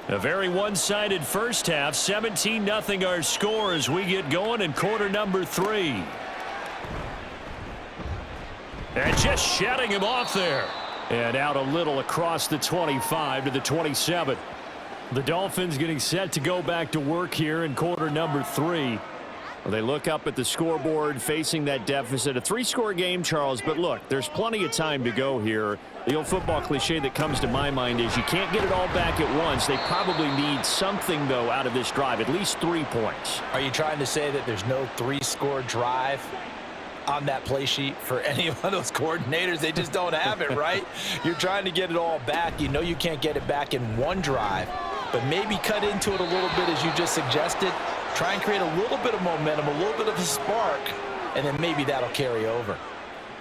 A very one-sided first half. 17-0 our score as we get going in quarter number 3. And just shutting him off there. And out a little across the 25 to the 27. The Dolphins getting set to go back to work here in quarter number 3. Well, they look up at the scoreboard facing that deficit. A 3-score game, Charles, but look, there's plenty of time to go here. The old football cliche that comes to my mind is you can't get it all back at once. They probably need something, though, out of this drive, at least 3 points. Are you trying to say that there's no 3-score drive on that play sheet for any one of those coordinators? They just don't have it, right? You're trying to get it all back. You know you can't get it back in one drive, but maybe cut into it a little bit as you just suggested. Try and create a little bit of momentum, a little bit of a spark, and then maybe that'll carry over.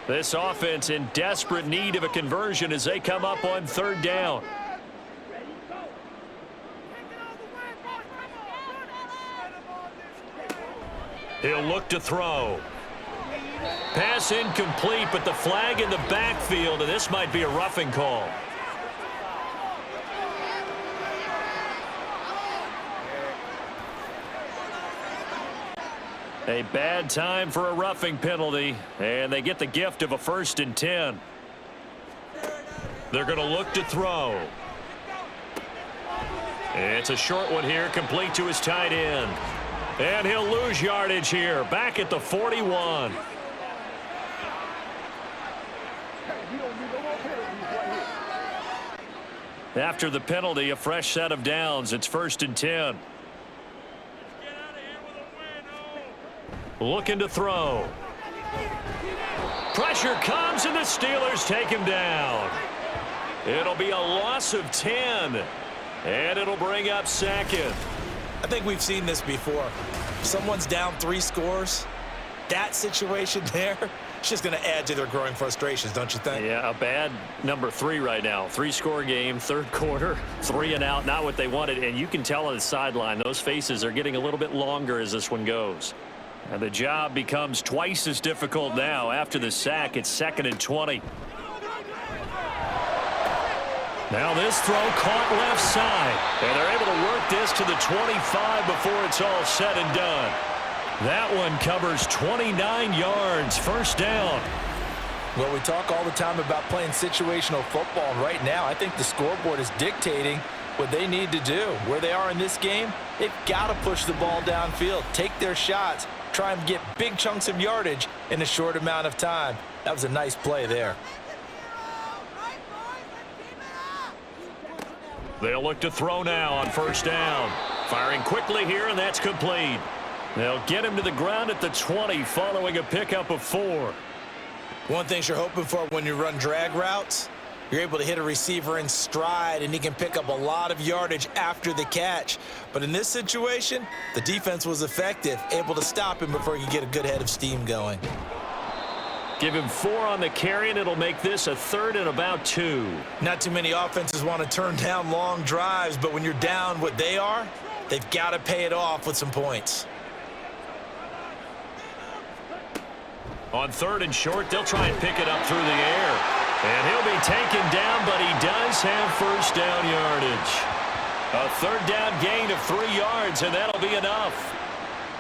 This offense in desperate need of a conversion as they come up on 3rd down. He'll look to throw. Pass incomplete, but the flag in the backfield, and this might be a roughing call. A bad time for a roughing penalty, and they get the gift of a 1st and 10. They're going to look to throw. It's a short one here, complete to his tight end. And he'll lose yardage here, back at the 41. After the penalty, a fresh set of downs. It's 1st and 10. Looking to throw. Pressure comes, and the Steelers take him down. It'll be a loss of 10, and it'll bring up 2nd. I think we've seen this before. If someone's down 3 scores, that situation there, it's just going to add to their growing frustrations, don't you think? Yeah, a bad number 3 right now. 3-score game, 3rd quarter, 3 and out, not what they wanted. And you can tell on the sideline, those faces are getting a little bit longer as this one goes. And the job becomes twice as difficult now. After the sack, it's 2nd and 20. Now this throw caught left side. And they're able to work this to the 25 before it's all said and done. That one covers 29 yards. 1st down. Well, we talk all the time about playing situational football. And right now, I think the scoreboard is dictating what they need to do. Where they are in this game, they've got to push the ball downfield, take their shots, try and get big chunks of yardage in a short amount of time. That was a nice play there. They'll look to throw now on 1st down. Firing quickly here, and that's complete. They'll get him to the ground at the 20 following a pickup of 4. One thing you're hoping for when you run drag routes, you're able to hit a receiver in stride, and he can pick up a lot of yardage after the catch. But in this situation, the defense was effective, able to stop him before he could get a good head of steam going. Give him 4 on the carry, and it'll make this a 3rd and about 2. Not too many offenses want to turn down long drives, but when you're down what they are, they've got to pay it off with some points. On 3rd and short, they'll try and pick it up through the air. And he'll be taken down, but he does have 1st down yardage. A 3rd down gain of 3 yards, and that'll be enough.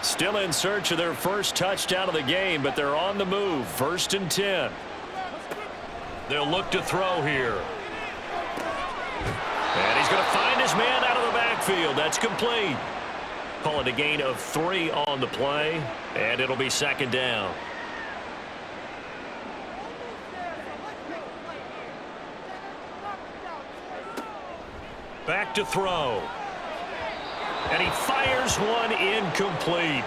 Still in search of their first touchdown of the game, but they're on the move. 1st and 10. They'll look to throw here. And he's going to find his man out of the backfield. That's complete. Call it a gain of 3 on the play, and it'll be 2nd down. Back to throw. And he fires one incomplete.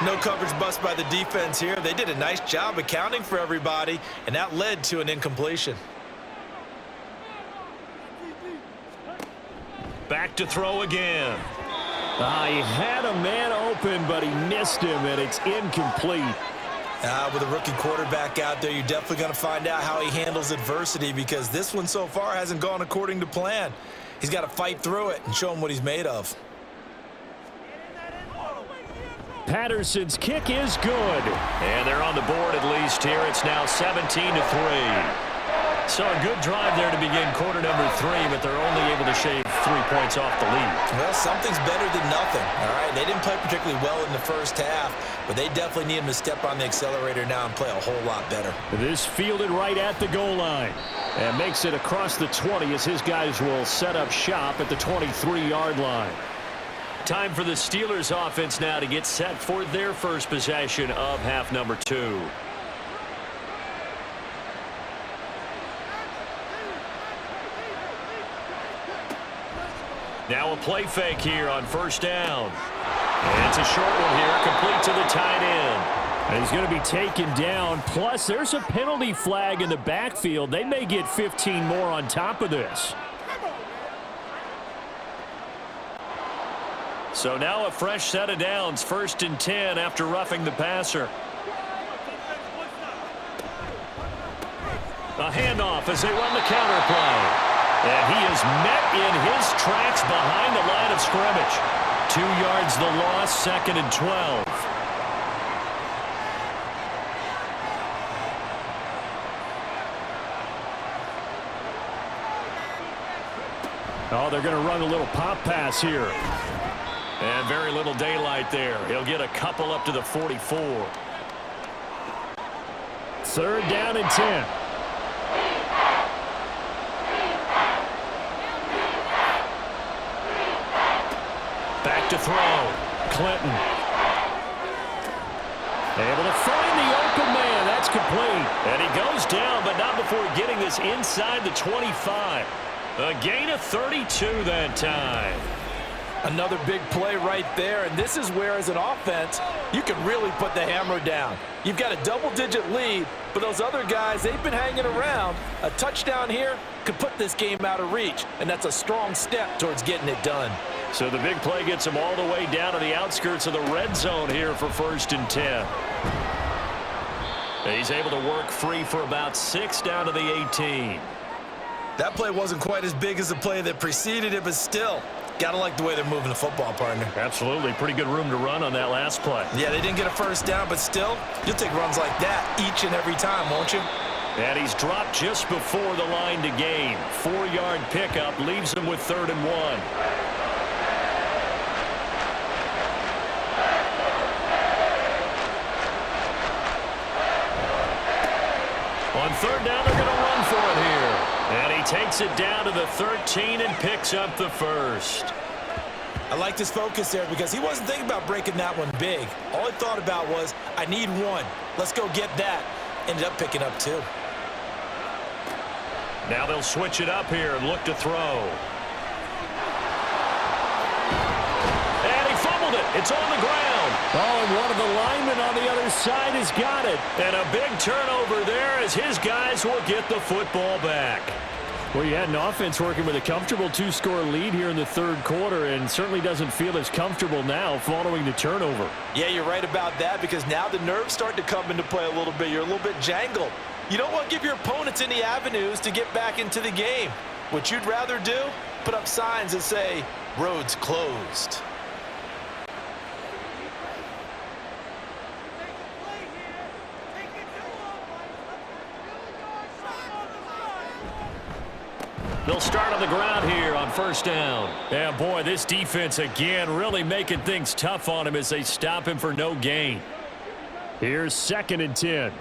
No coverage bust by the defense here. They did a nice job accounting for everybody, and that led to an incompletion. Back to throw again. He had a man open, but he missed him, and it's incomplete. With a rookie quarterback out there, you're definitely going to find out how he handles adversity, because this one so far hasn't gone according to plan. He's got to fight through it and show him what he's made of. Patterson's kick is good. And they're on the board at least here. It's now 17-3. So a good drive there to begin quarter number 3, but they're only able to shave 3 points off the lead. Well, something's better than nothing, all right? They didn't play particularly well in the first half, but they definitely need them to step on the accelerator now and play a whole lot better. This fielded right at the goal line and makes it across the 20 as his guys will set up shop at the 23-yard line. Time for the Steelers offense now to get set for their first possession of half number 2. Now a play fake here on first down. And it's a short one here, complete to the tight end. And he's going to be taken down. Plus, there's a penalty flag in the backfield. They may get 15 more on top of this. So now a fresh set of downs, 1st and 10 after roughing the passer. A handoff as they run the counter play. And he is met in his tracks behind the line of scrimmage. 2 yards the loss, 2nd and 12. Oh, they're going to run a little pop pass here. And very little daylight there. He'll get a couple up to the 44. 3rd down and 10. Back to throw. Clinton. Able to find the open man. That's complete. And he goes down, but not before getting this inside the 25. A gain of 32 that time. Another big play right there, and this is where, as an offense, you can really put the hammer down. You've got a double-digit lead, but those other guys, they've been hanging around. A touchdown here could put this game out of reach, and that's a strong step towards getting it done. So the big play gets him all the way down to the outskirts of the red zone here for 1st and 10. He's able to work free for about 6 down to the 18. That play wasn't quite as big as the play that preceded it, but still, gotta like the way they're moving the football, partner. Absolutely. Pretty good room to run on that last play. Yeah, they didn't get a 1st down, but still, you'll take runs like that each and every time, won't you? And he's dropped just before the line to gain. 4-yard pickup leaves him with 3rd and 1. On 3rd down, they're going to run for it here. And he takes it down to the 13 and picks up the 1st. I like his focus there because he wasn't thinking about breaking that one big. All he thought about was, I need 1. Let's go get that. Ended up picking up 2. Now they'll switch it up here and look to throw. And he fumbled it. It's on the ground. Oh, and one of the linemen on the other side has got it. And a big turnover there as his guys will get the football back. Well, you had an offense working with a comfortable 2-score lead here in the 3rd quarter and certainly doesn't feel as comfortable now following the turnover. Yeah, you're right about that because now the nerves start to come into play a little bit. You're a little bit jangled. You don't want to give your opponents any avenues to get back into the game. What you'd rather do, put up signs that say, roads closed. They'll start on the ground here on 1st down. Yeah, boy, this defense again really making things tough on him as they stop him for no gain. Here's 2nd and 10.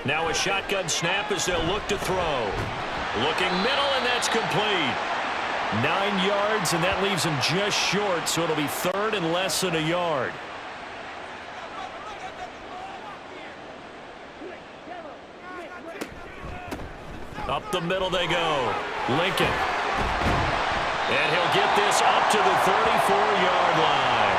Now a shotgun snap as they'll look to throw. Looking middle, and that's complete. 9 yards, and that leaves him just short, so it'll be 3rd and less than a yard. Up the middle they go. Lincoln. And he'll get this up to the 34-yard line.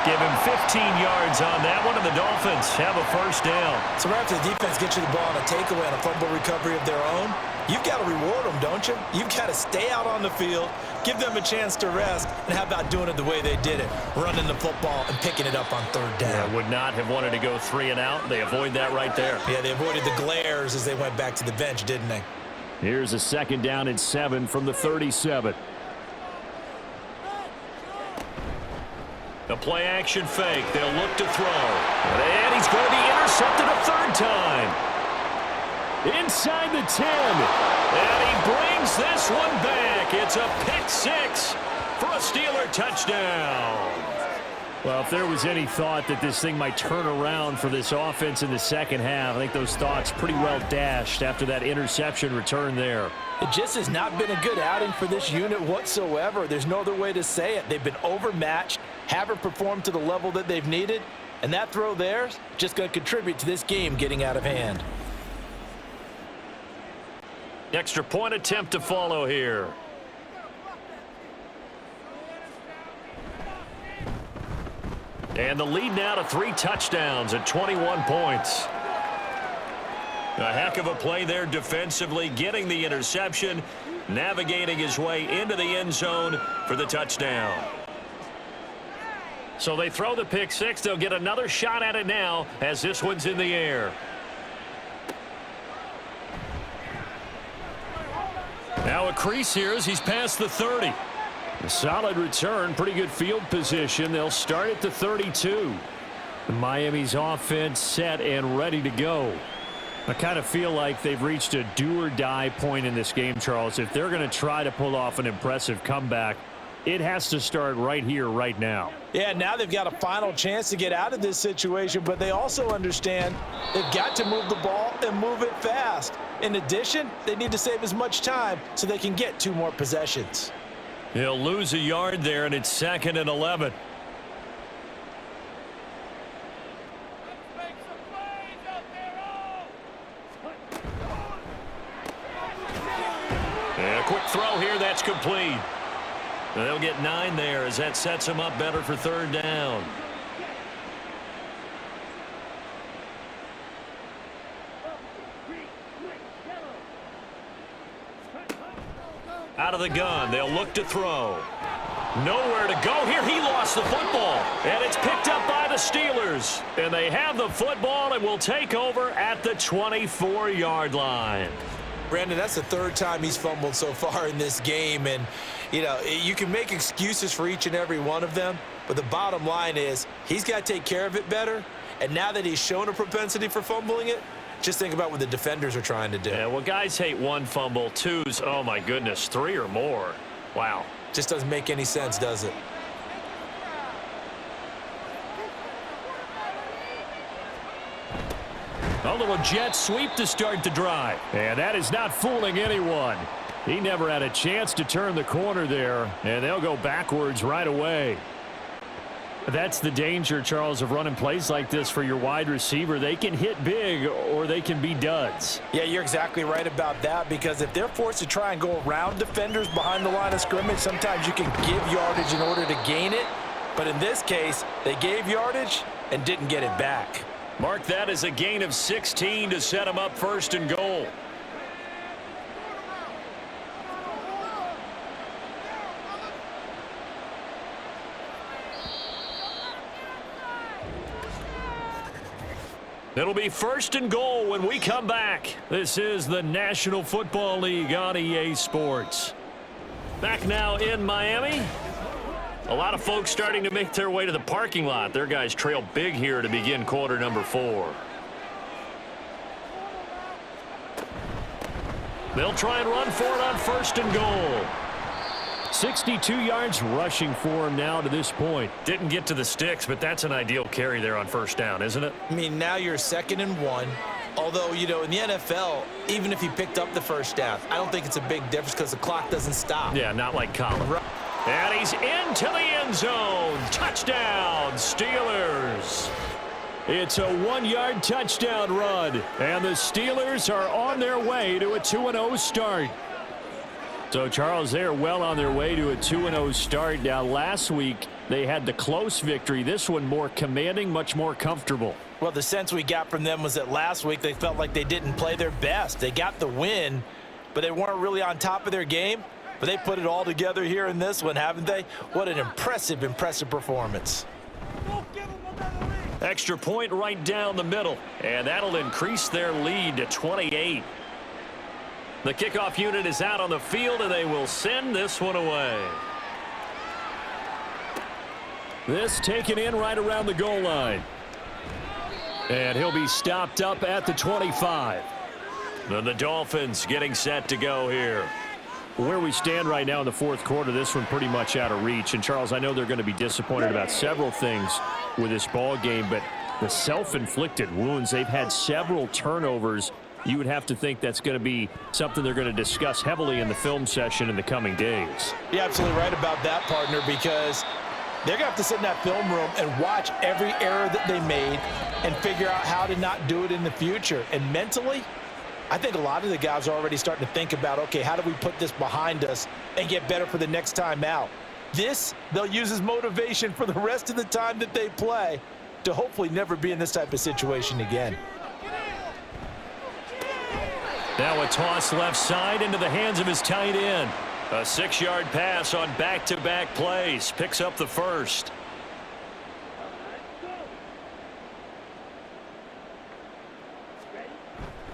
Give him 15 yards on that one, and the Dolphins have a 1st down. So right after the defense gets you the ball on a takeaway and a fumble recovery of their own, you've got to reward them, don't you? You've got to stay out on the field, give them a chance to rest, and how about doing it the way they did it, running the football and picking it up on 3rd down. Yeah, would not have wanted to go 3 and out. They avoid that right there. Yeah, they avoided the glares as they went back to the bench, didn't they? Here's a 2nd down and 7 from the 37. A play-action fake. They'll look to throw. And he's going to be intercepted a third time. Inside the 10. And he brings this one back. It's a pick six for a Steeler touchdown. Well, if there was any thought that this thing might turn around for this offense in the second half, I think those thoughts pretty well dashed after that interception return there. It just has not been a good outing for this unit whatsoever. There's no other way to say it. They've been overmatched, haven't performed to the level that they've needed, and that throw there is just going to contribute to this game getting out of hand. Extra point attempt to follow here. And the lead now to 3 touchdowns at 21 points. A heck of a play there defensively, getting the interception, navigating his way into the end zone for the touchdown. So they throw the pick six. They'll get another shot at it now as this one's in the air. Now a crease here as he's past the 30. A solid return, pretty good field position. They'll start at the 32. Miami's offense set and ready to go. I kind of feel like they've reached a do-or-die point in this game, Charles. If they're going to try to pull off an impressive comeback, it has to start right here, right now. Yeah, now they've got a final chance to get out of this situation, but they also understand they've got to move the ball and move it fast. In addition, they need to save as much time so they can get 2 more possessions. He'll lose a yard there, and it's 2nd and 11. And a quick throw here, that's complete. They'll get 9 there as that sets them up better for 3rd down. Out of the gun, they'll look to throw. Nowhere to go here. He lost the football, and it's picked up by the Steelers. And they have the football and will take over at the 24-yard line. Brandon, that's the 3rd time he's fumbled so far in this game. And, you know, you can make excuses for each and every one of them, but the bottom line is he's got to take care of it better. And now that he's shown a propensity for fumbling it, just think about what the defenders are trying to do. Yeah, well, guys hate 1 fumble, 2's, oh, my goodness, 3 or more. Wow. Just doesn't make any sense, does it? A little jet sweep to start the drive. And that is not fooling anyone. He never had a chance to turn the corner there, and they'll go backwards right away. That's the danger, Charles, of running plays like this for your wide receiver. They can hit big or they can be duds. Yeah, you're exactly right about that, because if they're forced to try and go around defenders behind the line of scrimmage, sometimes you can give yardage in order to gain it. But in this case, they gave yardage and didn't get it back. Mark that as a gain of 16 to set them up 1st and goal. It'll be 1st and goal when we come back. This is the National Football League on EA Sports. Back now in Miami. A lot of folks starting to make their way to the parking lot. Their guys trail big here to begin quarter number 4. They'll try and run for it on 1st and goal. 62 yards rushing for him now to this point. Didn't get to the sticks, but that's an ideal carry there on 1st down, isn't it? I mean, now you're 2nd and 1. Although, you know, in the NFL, even if he picked up the 1st down, I don't think it's a big difference because the clock doesn't stop. Yeah, not like college. Right. And he's into the end zone. Touchdown, Steelers. It's a 1-yard touchdown run, and the Steelers are on their way to a 2-0 start. So, Charles, they're well on their way to a 2-0 start. Now, last week, they had the close victory. This one more commanding, much more comfortable. Well, the sense we got from them was that last week they felt like they didn't play their best. They got the win, but they weren't really on top of their game. But they put it all together here in this one, haven't they? What an impressive, impressive performance. Extra point right down the middle, and that'll increase their lead to 28. The kickoff unit is out on the field, and they will send this one away. This taken in right around the goal line. And he'll be stopped up at the 25. And the Dolphins getting set to go here. Where we stand right now in the fourth quarter, this one pretty much out of reach. And, Charles, I know they're going to be disappointed about several things with this ball game, but the self-inflicted wounds, they've had several turnovers. You would have to think that's going to be something they're going to discuss heavily in the film session in the coming days. You're absolutely right about that, partner, because they're going to have to sit in that film room and watch every error that they made and figure out how to not do it in the future. And mentally, I think a lot of the guys are already starting to think about, okay, how do we put this behind us and get better for the next time out? This, they'll use as motivation for the rest of the time that they play to hopefully never be in this type of situation again. Now a toss left side into the hands of his tight end. A 6-yard pass on back-to-back plays. Picks up the first.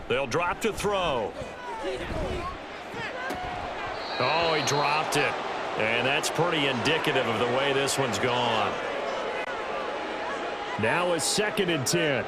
They'll drop to throw. Oh, he dropped it. And that's pretty indicative of the way this one's gone. Now a 2nd and 10.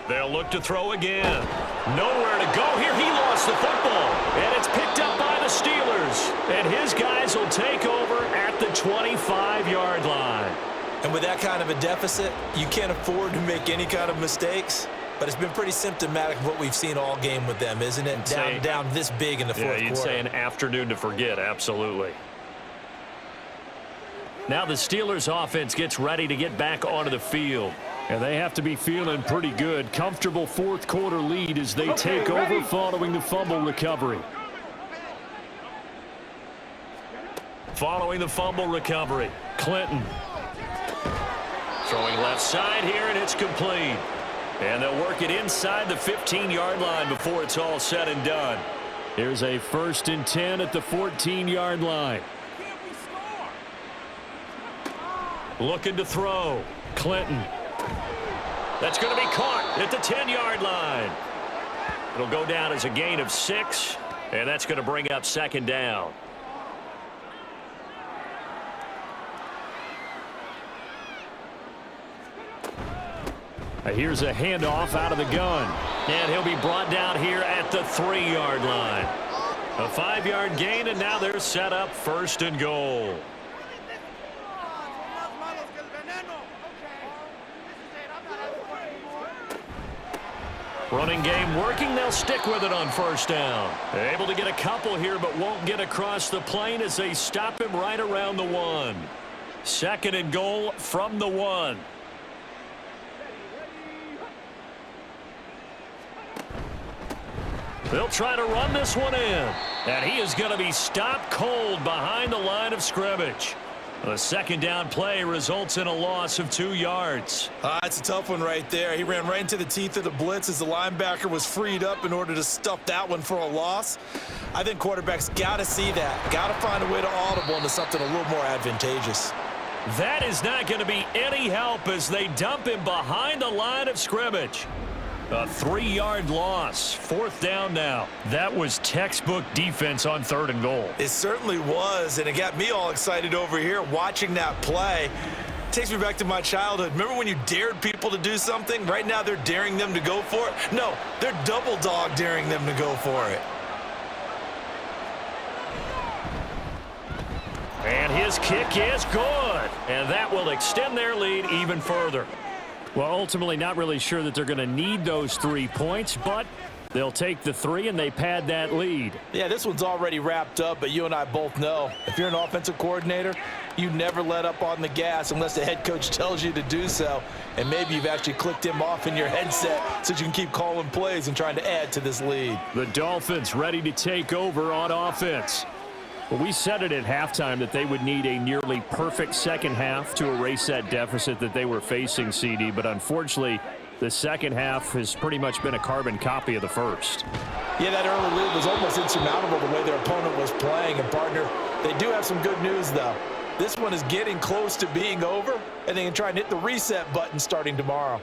They'll look to throw again. Nowhere to go here. He lost the football. And it's picked up by the Steelers. And his guys will take over at the 25-yard line. And with that kind of a deficit, you can't afford to make any kind of mistakes. But it's been pretty symptomatic of what we've seen all game with them, isn't it? Down this big in the fourth quarter. Yeah, you'd say an afternoon to forget, absolutely. Now the Steelers offense gets ready to get back onto the field. And they have to be feeling pretty good. Comfortable fourth quarter lead as they take over following the fumble recovery. Following the fumble recovery, Clinton. Throwing left side here, and it's complete. And they'll work it inside the 15-yard line before it's all said and done. Here's a 1st and 10 at the 14-yard line. Looking to throw. Clinton. That's going to be caught at the 10-yard line. It'll go down as a gain of 6, and that's going to bring up 2nd down. Here's a handoff out of the gun. And he'll be brought down here at the 3-yard line. A 5-yard gain, and now they're set up 1st and goal. Running game working. They'll stick with it on 1st down. Able to get a couple here, but won't get across the plane as they stop him right around the 1. 2nd and goal from the 1. They'll try to run this one in. And he is going to be stopped cold behind the line of scrimmage. A 2nd down play results in a loss of 2 yards. It's a tough one right there. He ran right into the teeth of the blitz as the linebacker was freed up in order to stuff that one for a loss. I think quarterbacks got to see that. Got to find a way to audible into something a little more advantageous. That is not going to be any help as they dump him behind the line of scrimmage. A 3-yard loss. 4th down now. That was textbook defense on 3rd and goal. It certainly was, and it got me all excited over here watching that play. It takes me back to my childhood. Remember when you dared people to do something? Right now they're daring them to go for it. No, they're double dog daring them to go for it. And his kick is good. And that will extend their lead even further. Well, ultimately not really sure that they're going to need those 3 points, but they'll take the 3 and they pad that lead. Yeah, this one's already wrapped up, but you and I both know if you're an offensive coordinator, you never let up on the gas unless the head coach tells you to do so. And maybe you've actually clicked him off in your headset so you can keep calling plays and trying to add to this lead. The Dolphins ready to take over on offense. Well, we said it at halftime that they would need a nearly perfect second half to erase that deficit that they were facing, CD. But unfortunately, the second half has pretty much been a carbon copy of the first. Yeah, that early lead was almost insurmountable the way their opponent was playing. And, partner, they do have some good news, though. This one is getting close to being over, and they can try and hit the reset button starting tomorrow.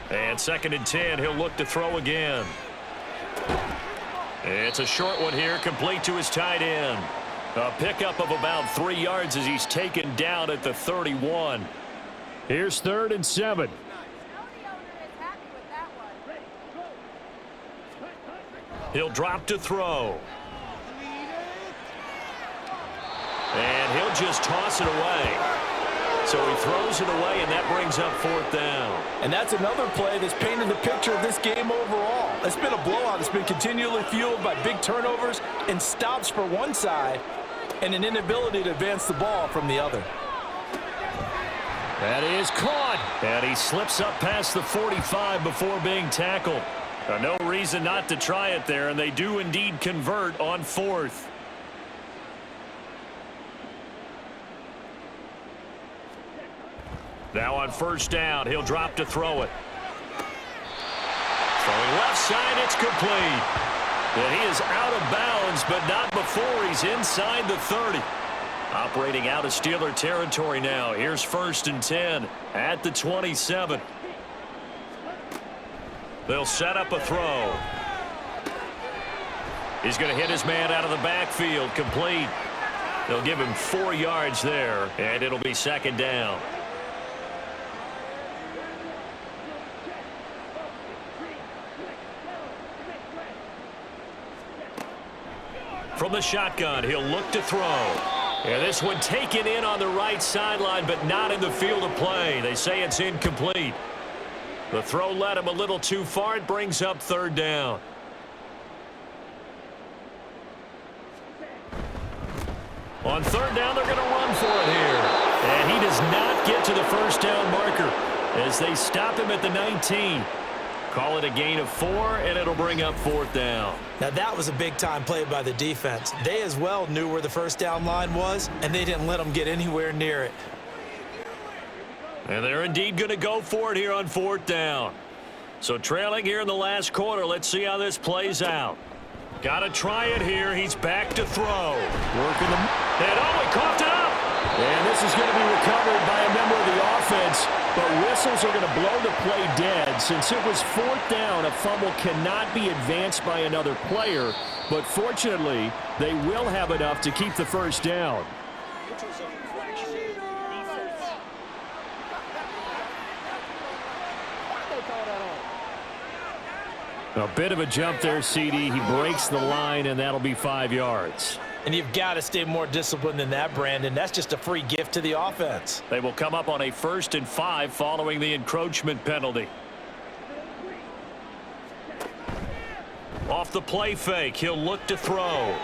And 2nd and 10, he'll look to throw again. It's a short one here, complete to his tight end. A pickup of about 3 yards as he's taken down at the 31. Here's 3rd and 7. He'll drop to throw. And he'll just toss it away. So he throws it away, and that brings up 4th down. And that's another play that's painted the picture of this game overall. It's been a blowout. It's been continually fueled by big turnovers and stops for one side and an inability to advance the ball from the other. That is caught. And he slips up past the 45 before being tackled. No reason not to try it there, and they do indeed convert on 4th. Now on 1st down, he'll drop to throw it. Throwing left side, it's complete. And he is out of bounds, but not before he's inside the 30. Operating out of Steeler territory now. Here's 1st and 10 at the 27. They'll set up a throw. He's going to hit his man out of the backfield, complete. They'll give him 4 yards there, and it'll be 2nd down. From the shotgun, he'll look to throw. And this one taken in on the right sideline, but not in the field of play. They say it's incomplete. The throw led him a little too far. It brings up 3rd down. On 3rd down, they're going to run for it here. And he does not get to the 1st down marker as they stop him at the 19. Call it a gain of 4, and it'll bring up 4th down. Now, that was a big-time play by the defense. They as well knew where the 1st down line was, and they didn't let them get anywhere near it. And they're indeed going to go for it here on 4th down. So trailing here in the last quarter, let's see how this plays out. Got to try it here. He's back to throw. Working the... And he coughed it up. And this is going to be recovered by a member of the offense. But whistles are going to blow the play dead. Since it was 4th down, a fumble cannot be advanced by another player. But fortunately, they will have enough to keep the 1st down. A bit of a jump there, CD. He breaks the line, and that'll be 5 yards. And you've got to stay more disciplined than that, Brandon. That's just a free gift to the offense. They will come up on a 1st and 5 following the encroachment penalty. Off the play fake, he'll look to throw.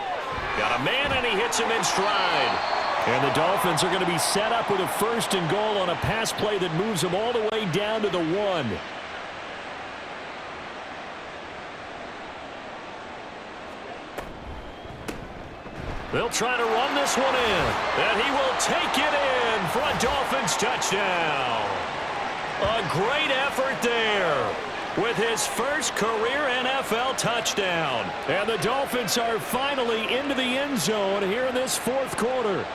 Got a man, and he hits him in stride. And the Dolphins are going to be set up with a 1st and goal on a pass play that moves them all the way down to the 1. They'll try to run this one in, and he will take it in for a Dolphins touchdown. A great effort there with his first career NFL touchdown. And the Dolphins are finally into the end zone here in this 4th quarter.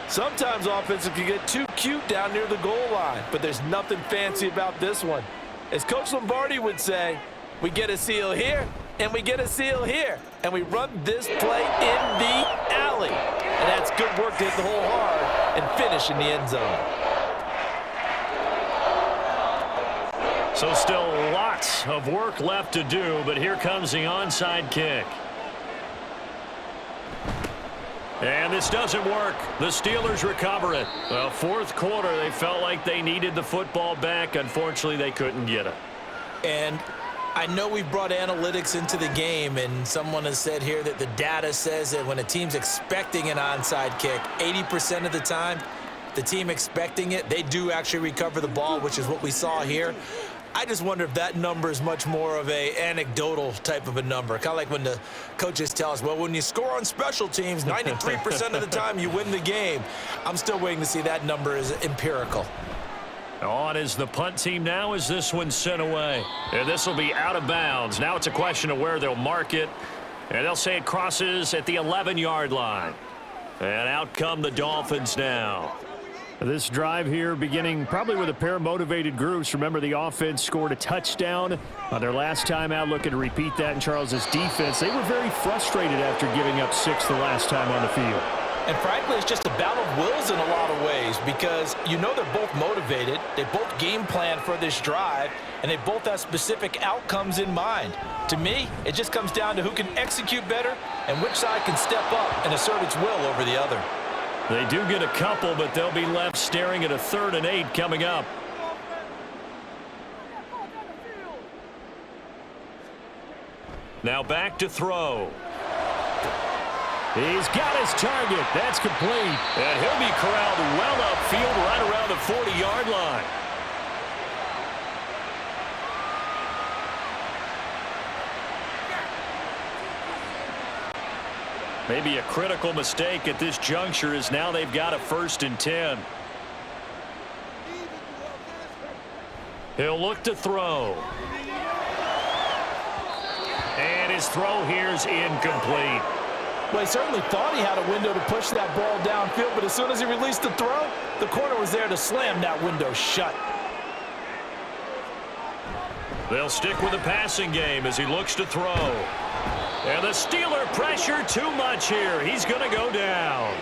Sometimes offenses can get too cute down near the goal line, but there's nothing fancy about this one. As Coach Lombardi would say, we get a seal here, and we get a seal here, and we run this play in the alley. And that's good work to hit the hole hard and finish in the end zone. So still lots of work left to do, but here comes the onside kick. And this doesn't work. The Steelers recover it. Well, 4th quarter, they felt like they needed the football back. Unfortunately, they couldn't get it. And I know we've brought analytics into the game, and someone has said here that the data says that when a team's expecting an onside kick, 80% of the time, the team expecting it, they do actually recover the ball, which is what we saw here. I just wonder if that number is much more of a anecdotal type of a number. Kind of like when the coaches tell us, well, when you score on special teams, 93% of the time you win the game. I'm still waiting to see that number is empirical. On is the punt team now as this one's sent away. And this will be out of bounds. Now it's a question of where they'll mark it. And they'll say it crosses at the 11-yard line. And out come the Dolphins now. This drive here beginning probably with a pair of motivated groups. Remember, the offense scored a touchdown on their last time out, looking to repeat that in Charles's defense. They were very frustrated after giving up 6 the last time on the field. And frankly, it's just a battle of wills in a lot of ways because you know they're both motivated. They both game plan for this drive, and they both have specific outcomes in mind. To me, it just comes down to who can execute better and which side can step up and assert its will over the other. They do get a couple, but they'll be left staring at a 3rd and 8 coming up. Now back to throw. He's got his target. That's complete. And he'll be corralled well upfield right around the 40-yard line. Maybe a critical mistake at this juncture is now they've got a 1st and 10. He'll look to throw. And his throw here is incomplete. Well, he certainly thought he had a window to push that ball downfield, but as soon as he released the throw, the corner was there to slam that window shut. They'll stick with the passing game as he looks to throw. And the Steeler pressure too much here. He's going to go down.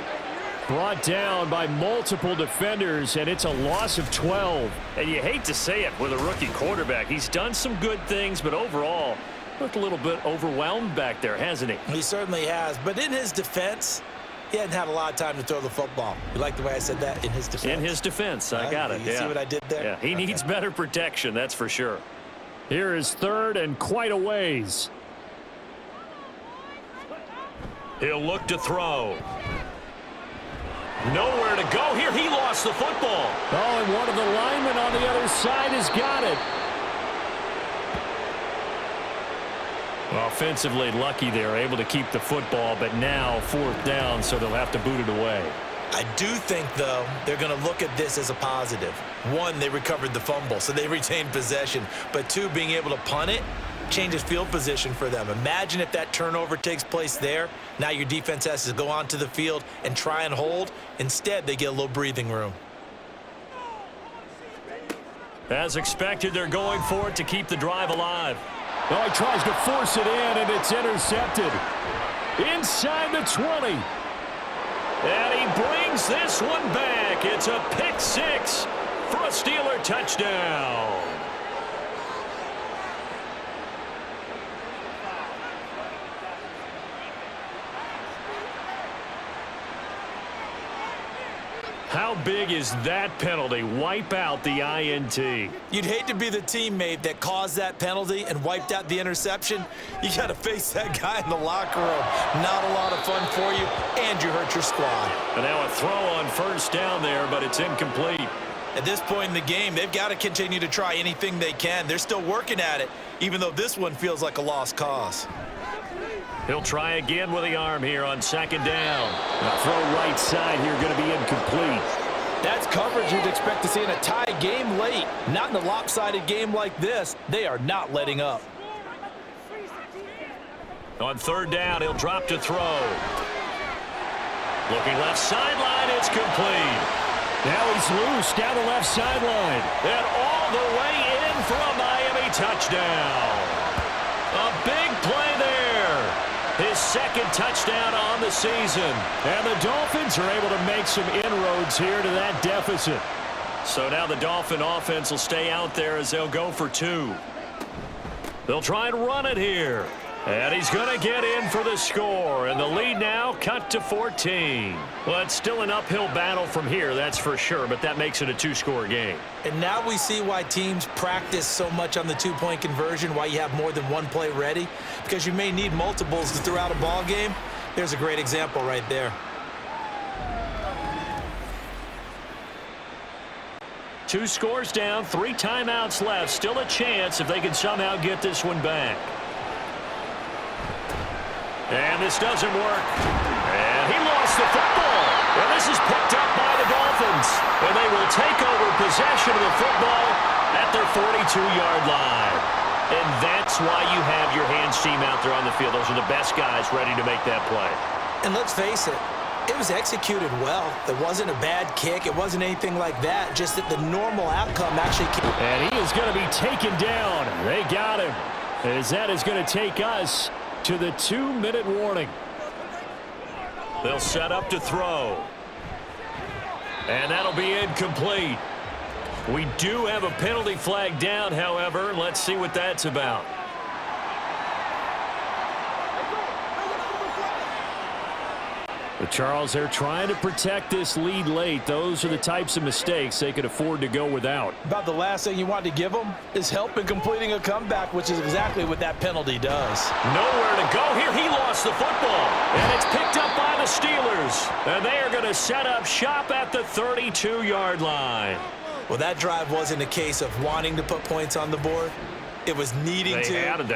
Brought down by multiple defenders, and it's a loss of 12. And you hate to say it with a rookie quarterback. He's done some good things, but overall, looked a little bit overwhelmed back there, hasn't he? He certainly has, but in his defense, he hadn't had a lot of time to throw the football. You like the way I said that? In his defense? In his defense, I got it. You see what I did there? Yeah, he needs better protection, that's for sure. Here is 3rd and quite a ways. He'll look to throw. Nowhere to go here. He lost the football. Oh, and one of the linemen on the other side has got it. Offensively lucky they're able to keep the football, but now 4th down, so they'll have to boot it away. I do think, though, they're going to look at this as a positive. 1, they recovered the fumble, so they retained possession. But 2, being able to punt it changes field position for them. Imagine if that turnover takes place there. Now your defense has to go onto the field and try and hold. Instead, they get a little breathing room. As expected, they're going for it to keep the drive alive. Oh, he tries to force it in, and it's intercepted. Inside the 20. And he brings this one back. It's a pick 6 for a Steeler touchdown. How big is that penalty? Wipe out the INT. You'd hate to be the teammate that caused that penalty and wiped out the interception. You got to face that guy in the locker room. Not a lot of fun for you, and you hurt your squad. And now a throw on 1st down there, but it's incomplete. At this point in the game, they've got to continue to try anything they can. They're still working at it, even though this one feels like a lost cause. He'll try again with the arm here on 2nd down. The throw right side here going to be incomplete. That's coverage you'd expect to see in a tie game late. Not in a lopsided game like this. They are not letting up. On 3rd down, he'll drop to throw. Looking left sideline, it's complete. Now he's loose down the left sideline. And all the way in for a Miami touchdown. A big play there. His 2nd touchdown on the season. And the Dolphins are able to make some inroads here to that deficit. So now the Dolphin offense will stay out there as they'll go for 2. They'll try and run it here. And he's going to get in for the score. And the lead now cut to 14. Well, it's still an uphill battle from here, that's for sure. But that makes it a 2-score game. And now we see why teams practice so much on the 2-point conversion, why you have more than one play ready. Because you may need multiples to throw out a ball game. There's a great example right there. 2 scores down, 3 timeouts left. Still a chance if they can somehow get this one back. And this doesn't work. And he lost the football. And this is picked up by the Dolphins. And they will take over possession of the football at their 42-yard line. And that's why you have your hands team out there on the field. Those are the best guys ready to make that play. And let's face it, It was executed well. It wasn't a bad kick. It wasn't anything like that. Just that the normal outcome actually came. And he is going to be taken down. They got him. As that is going to take us to the 2-minute warning. They'll set up to throw. And that'll be incomplete. We do have a penalty flag down, however. Let's see what that's about. But Charles, they're trying to protect this lead late. Those are the types of mistakes they could afford to go without. About the last thing you want to give them is help in completing a comeback, which is exactly what that penalty does. Nowhere to go here. He lost the football. And it's picked up by the Steelers. And they are going to set up shop at the 32-yard line. Well, that drive wasn't a case of wanting to put points on the board. It was needing having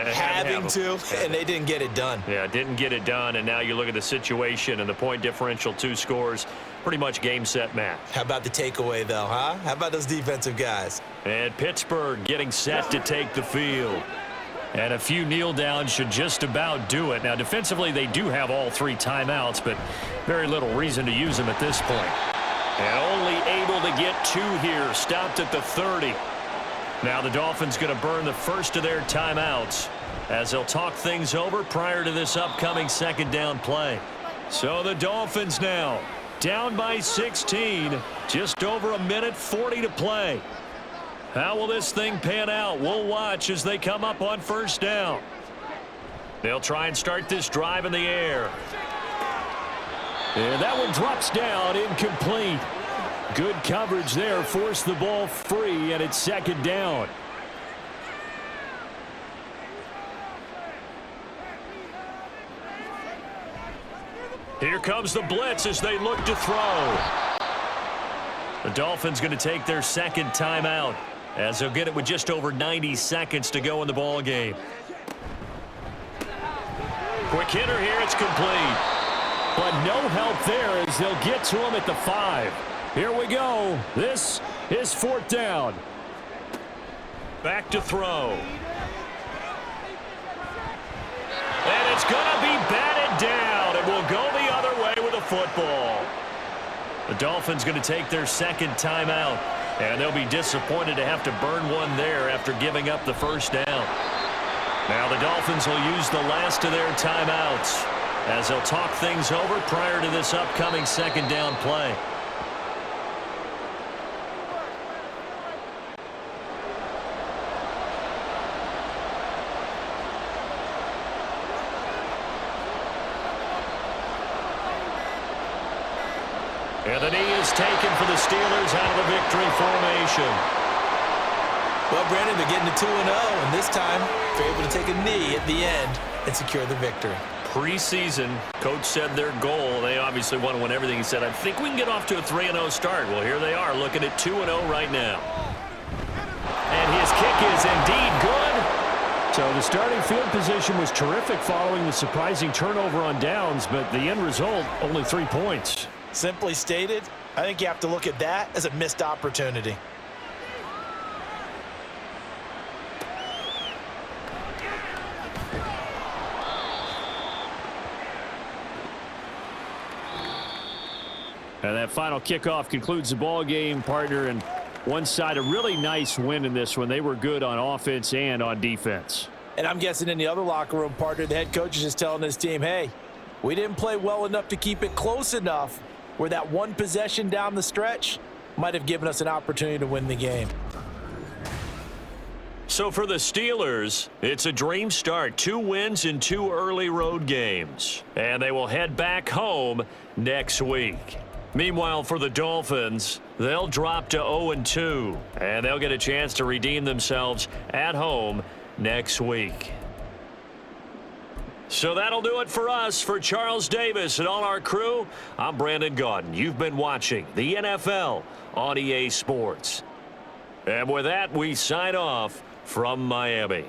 to, and they didn't get it done. Yeah, didn't get it done, and now you look at the situation and the point differential, 2 scores, pretty much game, set, match. How about the takeaway, though, huh? How about those defensive guys? And Pittsburgh getting set to take the field. And a few kneel downs should just about do it. Now, defensively, they do have all 3 timeouts, but very little reason to use them at this point. And only able to get 2 here, stopped at the 30. Now the Dolphins going to burn the first of their timeouts as they'll talk things over prior to this upcoming second down play. So the Dolphins now down by 16, just over a minute 40 to play. How will this thing pan out? We'll watch as they come up on first down. They'll try and start this drive in the air. And that one drops down, incomplete. Good coverage there, forced the ball free, and it's second down. Here comes the blitz as they look to throw. The Dolphins going to take their second timeout as they'll get it with just over 90 seconds to go in the ball game. Quick hitter here, it's complete. But no help there as they'll get to him at the 5. Here we go. This is fourth down. Back to throw. And it's going to be batted down. It will go the other way with a football. The Dolphins going to take their second timeout. And they'll be disappointed to have to burn one there after giving up the first down. Now the Dolphins will use the last of their timeouts as they'll talk things over prior to this upcoming second down play. And the knee is taken for the Steelers out of the victory formation. Well, Brandon, they're getting to 2-0, and this time they're able to take a knee at the end and secure the victory. Preseason, coach said their goal, they obviously want to win everything. He said, I think we can get off to a 3-0 start. Well, here they are looking at 2-0 right now. And his kick is indeed good. So the starting field position was terrific following the surprising turnover on downs, but the end result, only 3 points. Simply stated, I think you have to look at that as a missed opportunity. And that final kickoff concludes the ball game, partner. And one side, a really nice win in this one. They were good on offense and on defense. And I'm guessing in the other locker room, partner, the head coach is just telling his team, hey, we didn't play well enough to keep it close enough where that one possession down the stretch might have given us an opportunity to win the game. So for the Steelers, it's a dream start. 2 wins in 2 early road games. And they will head back home next week. Meanwhile, for the Dolphins, they'll drop to 0-2. And they'll get a chance to redeem themselves at home next week. So that'll do it for us. For Charles Davis and all our crew, I'm Brandon Gaudin. You've been watching the NFL on EA Sports. And with that, we sign off from Miami.